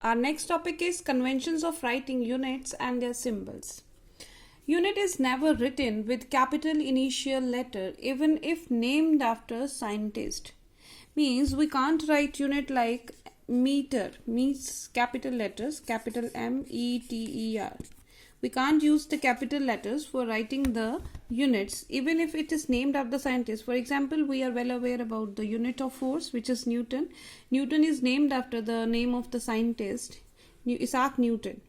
Our next topic is conventions of writing units and their symbols. Unit is never written with capital initial letter even if named after scientist. Means we can't write unit like meter, means capital letters, capital METER. We can't use the capital letters for writing the units even if it is named after the scientist. For example, we are well aware about the unit of force, which is Newton. Newton is named after the name of the scientist, Isaac Newton.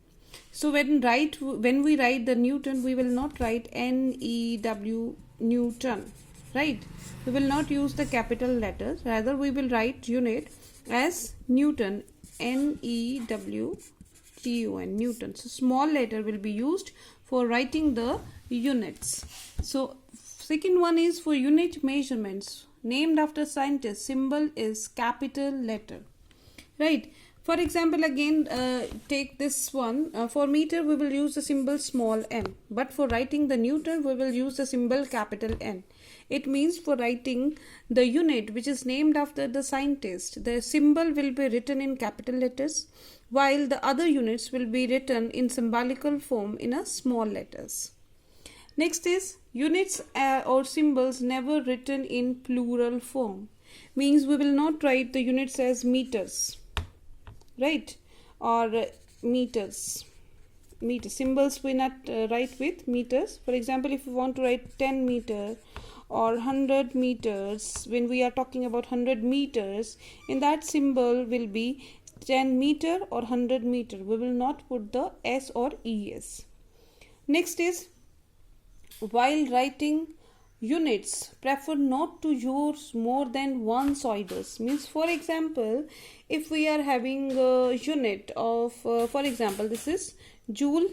So when we write the Newton, we will not write NEW Newton, right? We will not use the capital letters. Rather, we will write unit as Newton, NEW Newton. So small letter will be used for writing the units. So second one is for unit measurements named after scientist, symbol is capital letter, right? For example, again take this one. For meter we will use the symbol small m, but for writing the Newton we will use the symbol capital N. It means for writing the unit which is named after the scientist, the symbol will be written in capital letters, while the other units will be written in symbolical form in a small letters. Next is units or symbols never written in plural form. Means we will not write the units as meters, right, or meters. Symbols we not write with meters. For example, if we want to write 10 meter or 100 meters, when we are talking about 100 meters, in that symbol will be 10 meter or 100 meter. We will not put the S or ES. Next is, while writing units, prefer not to use more than one pseudos. Means, for example, if we are having a unit of, for example, this is joule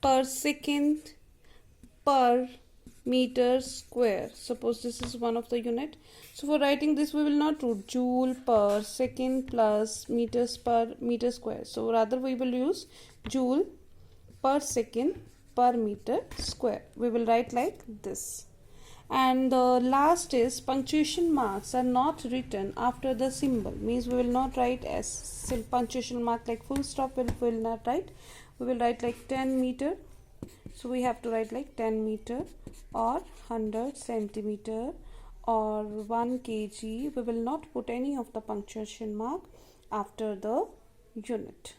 per second per meter square. Suppose this is one of the unit. So for writing this, we will not do joule per second plus meters per meter square. So rather we will use joule per second per meter square. We will write like this. And the last is punctuation marks are not written after the symbol. Means we will not write as punctuation mark like full stop. We will not write. We will write like 10 meter. So we have to write like 10 meter or 100 centimeter or 1 kg. We will not put any of the punctuation mark after the unit.